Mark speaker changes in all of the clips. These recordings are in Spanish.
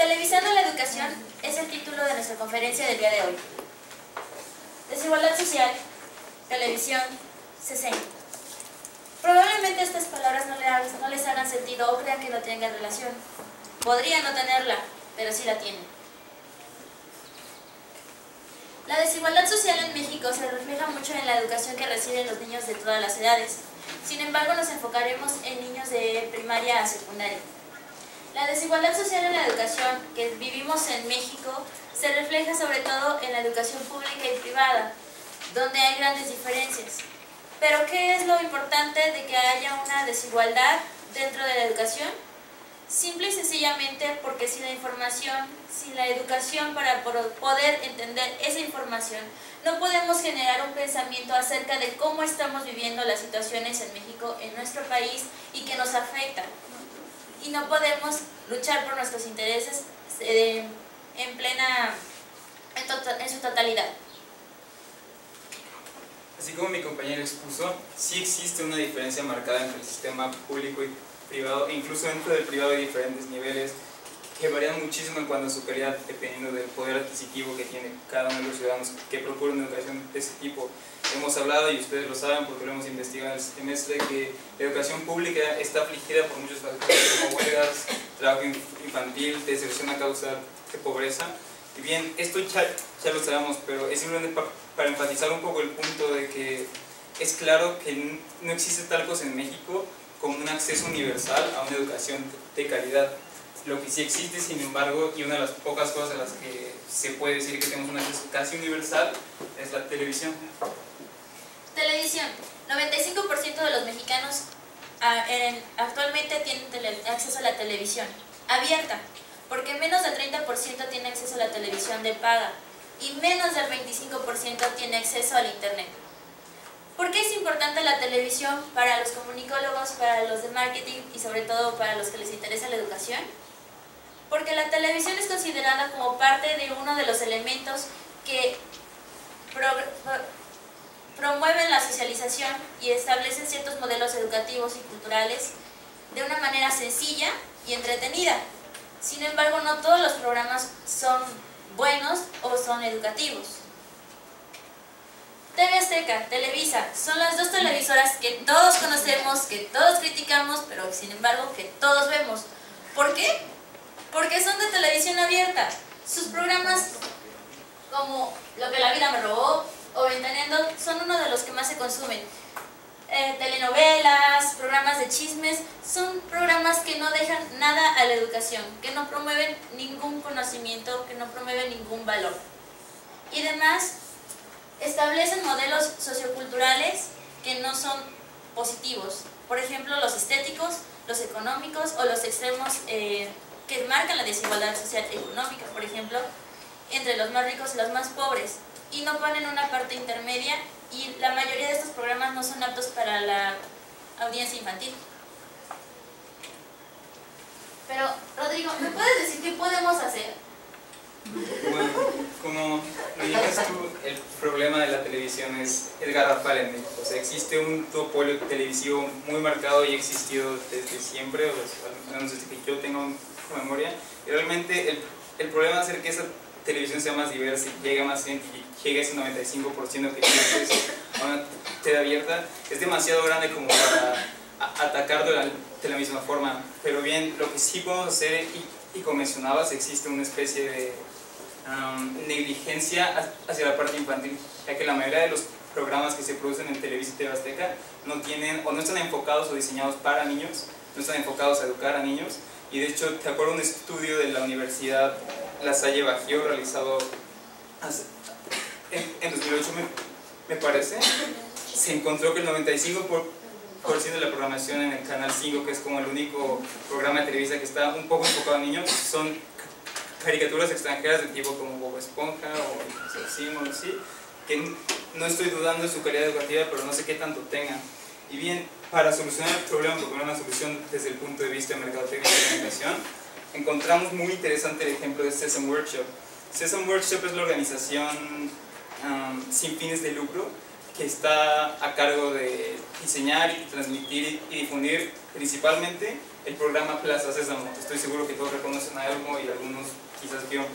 Speaker 1: Televisando la educación es el título de nuestra conferencia del día de hoy. Desigualdad social, televisión, 60. Probablemente estas palabras no les hagan sentido o crean que no tengan relación. Podrían no tenerla, pero sí la tienen. La desigualdad social en México se refleja mucho en la educación que reciben los niños de todas las edades. Sin embargo, nos enfocaremos en niños de primaria a secundaria. La desigualdad social en la educación que vivimos en México se refleja sobre todo en la educación pública y privada, donde hay grandes diferencias. Pero, ¿qué es lo importante de que haya una desigualdad dentro de la educación? Simple y sencillamente porque sin la información, sin la educación para poder entender esa información, no podemos generar un pensamiento acerca de cómo estamos viviendo las situaciones en México, en nuestro país, y que nos afectan. Y no podemos luchar por nuestros intereses en su totalidad.
Speaker 2: Así como mi compañero expuso, sí existe una diferencia marcada entre el sistema público y privado, e incluso dentro del privado hay diferentes niveles que varían muchísimo en cuanto a su calidad, dependiendo del poder adquisitivo que tiene cada uno de los ciudadanos que procuran una educación de ese tipo. Hemos hablado, y ustedes lo saben porque lo hemos investigado en el semestre, que la educación pública está afligida por muchos factores como huelgas, trabajo infantil, deserción a causa de pobreza. Y bien, esto ya lo sabemos, pero es simplemente para enfatizar un poco el punto de que es claro que no existe tal cosa en México como un acceso universal a una educación de calidad. Lo que sí existe, sin embargo, y una de las pocas cosas en las que se puede decir que tenemos un acceso casi universal, es la televisión.
Speaker 1: Televisión. 95% de los mexicanos actualmente tienen acceso a la televisión abierta, porque menos del 30% tiene acceso a la televisión de paga y menos del 25% tiene acceso al internet. ¿Por qué es importante la televisión para los comunicólogos, para los de marketing y sobre todo para los que les interesa la educación? Porque la televisión es considerada como parte de uno de los elementos que promueven la socialización y establecen ciertos modelos educativos y culturales de una manera sencilla y entretenida. Sin embargo, no todos los programas son buenos o son educativos. TV Azteca, Televisa, son las dos televisoras que todos conocemos, que todos criticamos, pero sin embargo que todos vemos. ¿Por qué? Porque son de televisión abierta. Sus programas como Lo que la vida me robó o Ventaneando son uno de los que más se consumen. Telenovelas, programas de chismes, son programas que no dejan nada a la educación, que no promueven ningún conocimiento, que no promueven ningún valor. Y además, establecen modelos socioculturales que no son positivos. Por ejemplo, los estéticos, los económicos o los extremos que marcan la desigualdad social y económica, por ejemplo, entre los más ricos y los más pobres. Y no ponen una parte intermedia, y la mayoría de estos programas no son aptos para la audiencia infantil. Pero, Rodrigo, ¿me puedes decir qué podemos hacer?
Speaker 2: Bueno, como lo dijiste tú, el problema de la televisión es garrafal en México. O sea, existe un duopolio televisivo muy marcado y ha existido desde siempre, o sea, al menos desde que yo tengo memoria. Y realmente el problema de hacer que esa televisión sea más diversa y llegue a más gente y llegue a ese 95% que tiene acceso a una TV abierta es demasiado grande como para atacarlo de la misma forma. Pero bien, lo que sí podemos hacer, y como mencionabas, existe una especie de negligencia hacia la parte infantil, ya que la mayoría de los programas que se producen en Televisa y TV Azteca no tienen o no están enfocados o diseñados para niños, no están enfocados a educar a niños. Y de hecho, te acuerdo un estudio de la Universidad La Salle Bajío realizado en 2008, me parece, se encontró que el 95% de la programación en el Canal 5, que es como el único programa de Televisa que está un poco enfocado a niños, son caricaturas extranjeras de tipo como Bob Esponja o Simon, ¿sí? Que no estoy dudando de su calidad educativa, pero no sé qué tanto tengan. Y bien, para solucionar el problema, proponer una solución desde el punto de vista de mercadotecnia y comunicación, encontramos muy interesante el ejemplo de Sesame Workshop. Sesame Workshop es la organización sin fines de lucro que está a cargo de diseñar y transmitir y difundir principalmente el programa Plaza Sésamo. Estoy seguro que todos reconocen a Elmo y algunos quizás vieron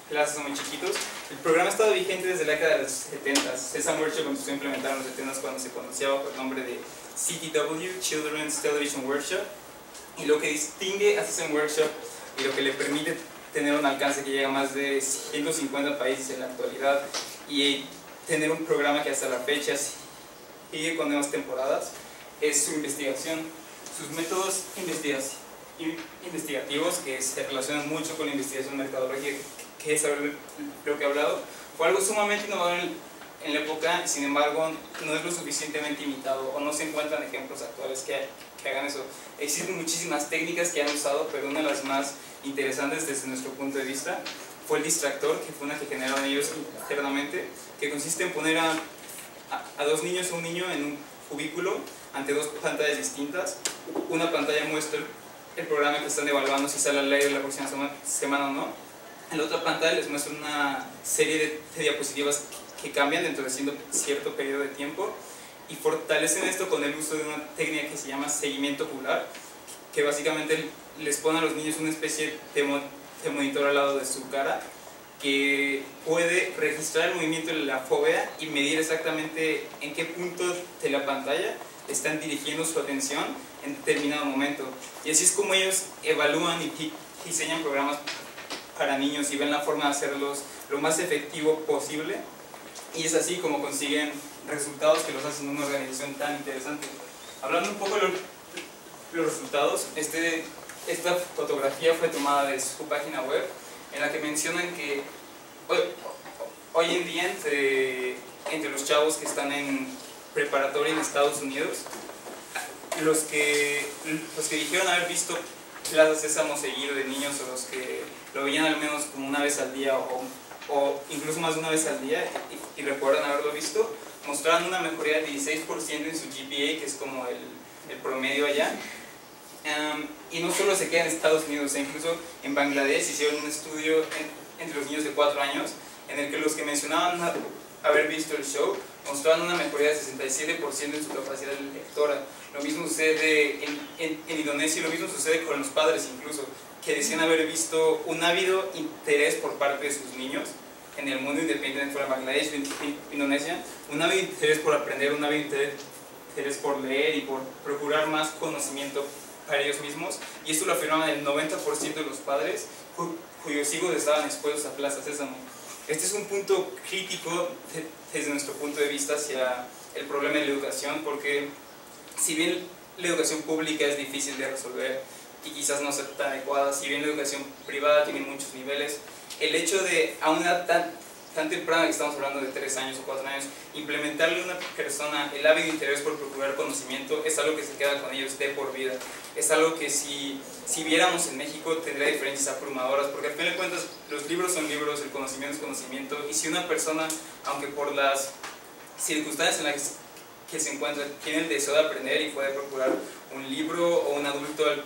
Speaker 2: Plaza Sésamo chiquitos. El programa ha estado vigente desde la década de los 70. Sesame Workshop empezó a implementar en los 70 cuando se conocía bajo el nombre de CTW, Children's Television Workshop, y lo que distingue a Sesame Workshop y lo que le permite tener un alcance que llega a más de 150 países en la actualidad y tener un programa que hasta la fecha sigue con nuevas temporadas, es su investigación, sus métodos investigativos que se relacionan mucho con la investigación mercadológica, que es lo que he hablado. Fue algo sumamente innovador en la época, sin embargo no es lo suficientemente imitado o no se encuentran ejemplos actuales que hagan eso. Existen muchísimas técnicas que han usado, pero una de las más interesantes desde nuestro punto de vista fue el distractor, que fue una que generaron ellos internamente, que consiste en poner a dos niños o un niño en un cubículo ante dos pantallas distintas. Una pantalla muestra el programa que están evaluando, si sale al aire la próxima semana o no. En la otra pantalla les muestra una serie de diapositivas que cambian dentro de cierto periodo de tiempo y fortalecen esto con el uso de una técnica que se llama seguimiento ocular, que básicamente les pone a los niños una especie de monitor al lado de su cara que puede registrar el movimiento de la fóvea y medir exactamente en qué punto de la pantalla están dirigiendo su atención en determinado momento. Y así es como ellos evalúan y diseñan programas para niños y ven la forma de hacerlos lo más efectivo posible, y es así como consiguen resultados que los hacen una organización tan interesante. Hablando un poco de los resultados, esta fotografía fue tomada de su página web, en la que mencionan que hoy en día entre los chavos que están en preparatoria en Estados Unidos, los que dijeron haber visto Plaza Sésamo seguido de niños, o los que lo veían al menos como una vez al día o incluso más de una vez al día y recuerdan haberlo visto, mostraban una mejoría del 16% en su GPA, que es como el promedio allá. Y no solo se queda en Estados Unidos, incluso en Bangladesh hicieron un estudio entre los niños de 4 años en el que los que mencionaban haber visto el show mostraban una mejoría del 67% en su capacidad lectora. Lo mismo sucede en Indonesia, y lo mismo sucede con los padres incluso, que decían haber visto un ávido interés por parte de sus niños en el mundo independiente fuera de Bangladesh o Indonesia, un ávido interés por aprender, un ávido interés por leer y por procurar más conocimiento para ellos mismos, y esto lo afirmaban el 90% de los padres cuyos hijos estaban expuestos a Plaza Sésamo. Este es un punto crítico desde nuestro punto de vista hacia el problema de la educación, porque si bien la educación pública es difícil de resolver y quizás no sea tan adecuada, si bien la educación privada tiene muchos niveles, el hecho de a una edad tan temprana, que estamos hablando de 3 años o 4 años, implementarle a una persona el ávido interés por procurar conocimiento es algo que se queda con ellos de por vida. Es algo que si viéramos en México tendría diferencias abrumadoras, porque al fin de cuentas los libros son libros, el conocimiento es conocimiento, y si una persona, aunque por las circunstancias en las que se encuentra, tiene el deseo de aprender y puede procurar un libro o un adulto al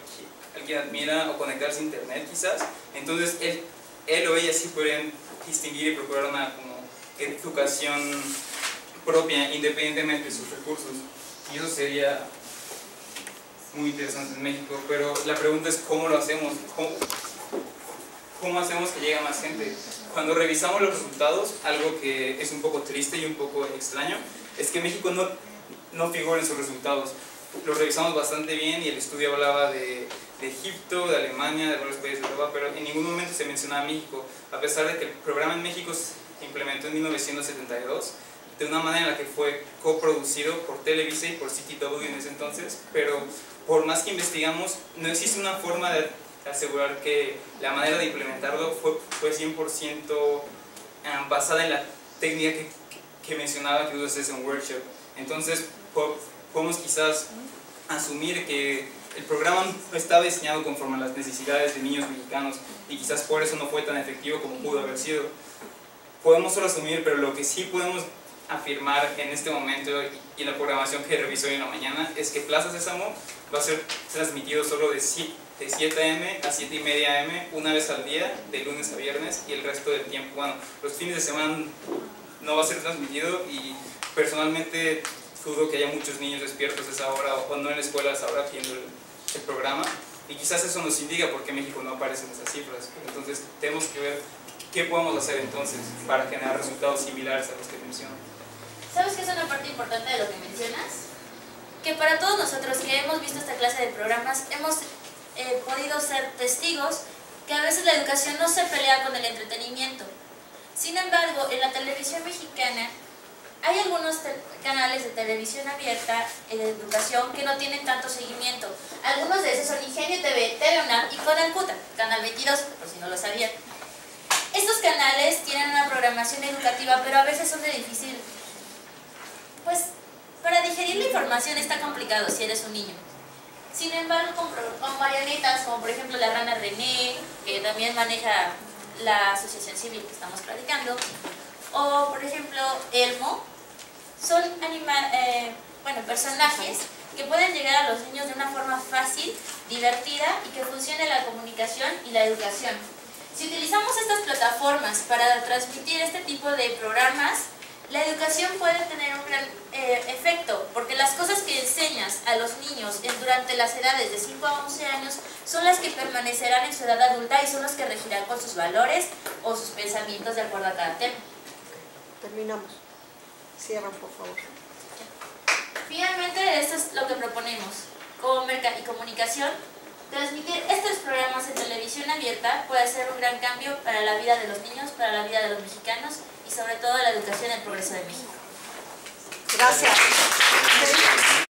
Speaker 2: quien admira o conectarse a internet quizás, entonces él o ella sí podrían distinguir y procurar una como educación propia independientemente de sus recursos, y eso sería muy interesante en México. Pero la pregunta es ¿cómo lo hacemos? ¿Cómo hacemos que llegue más gente? Cuando revisamos los resultados, algo que es un poco triste y un poco extraño es que México no figura en sus resultados. Lo revisamos bastante bien y el estudio hablaba de Egipto, de Alemania, de varios países de Europa, pero en ningún momento se mencionaba México, a pesar de que el programa en México se implementó en 1972 de una manera en la que fue coproducido por Televisa y por CTW en ese entonces, pero por más que investigamos, no existe una forma de asegurar que la manera de implementarlo fue 100% basada en la técnica que mencionaba que usa Sesame Workshop. Entonces podemos quizás asumir que el programa no estaba diseñado conforme a las necesidades de niños mexicanos y quizás por eso no fue tan efectivo como pudo haber sido. Podemos solo asumir, pero lo que sí podemos afirmar en este momento y en la programación que revisó hoy en la mañana es que Plaza Sésamo va a ser transmitido solo de 7 a.m. a 7:30 a.m. una vez al día, de lunes a viernes, y el resto del tiempo, bueno, los fines de semana no va a ser transmitido, y personalmente dudo que haya muchos niños despiertos a esa hora o no en la escuela a esa hora viendo el programa, y quizás eso nos indica por qué México no aparece en esas cifras. Entonces tenemos que ver qué podemos hacer entonces para generar resultados similares a los que menciono.
Speaker 1: ¿Sabes qué es una parte importante de lo que mencionas? Que para todos nosotros que hemos visto esta clase de programas hemos podido ser testigos que a veces la educación no se pelea con el entretenimiento. Sin embargo, en la televisión mexicana hay algunos canales de televisión abierta de educación que no tienen tanto seguimiento. Algunos de esos son Ingenio TV, TV UNAM y Conalcuta, Canal 22, por si no lo sabían. Estos canales tienen una programación educativa, pero a veces son de difícil... Pues, para digerir la información está complicado si eres un niño. Sin embargo, con marionetas, como por ejemplo la Rana René, que también maneja la asociación civil que estamos platicando, o por ejemplo Elmo, son personajes que pueden llegar a los niños de una forma fácil, divertida y que funcione la comunicación y la educación. Si utilizamos estas plataformas para transmitir este tipo de programas, la educación puede tener un gran efecto, porque las cosas que enseñas a los niños durante las edades de 5 a 11 años son las que permanecerán en su edad adulta y son las que regirán con sus valores o sus pensamientos de acuerdo a cada tema.
Speaker 3: Terminamos. Cierran, por favor.
Speaker 1: Finalmente, esto es lo que proponemos. Como Merca y Comunicación, transmitir estos programas en televisión abierta puede ser un gran cambio para la vida de los niños, para la vida de los mexicanos y sobre todo la educación y el progreso de México.
Speaker 3: Gracias.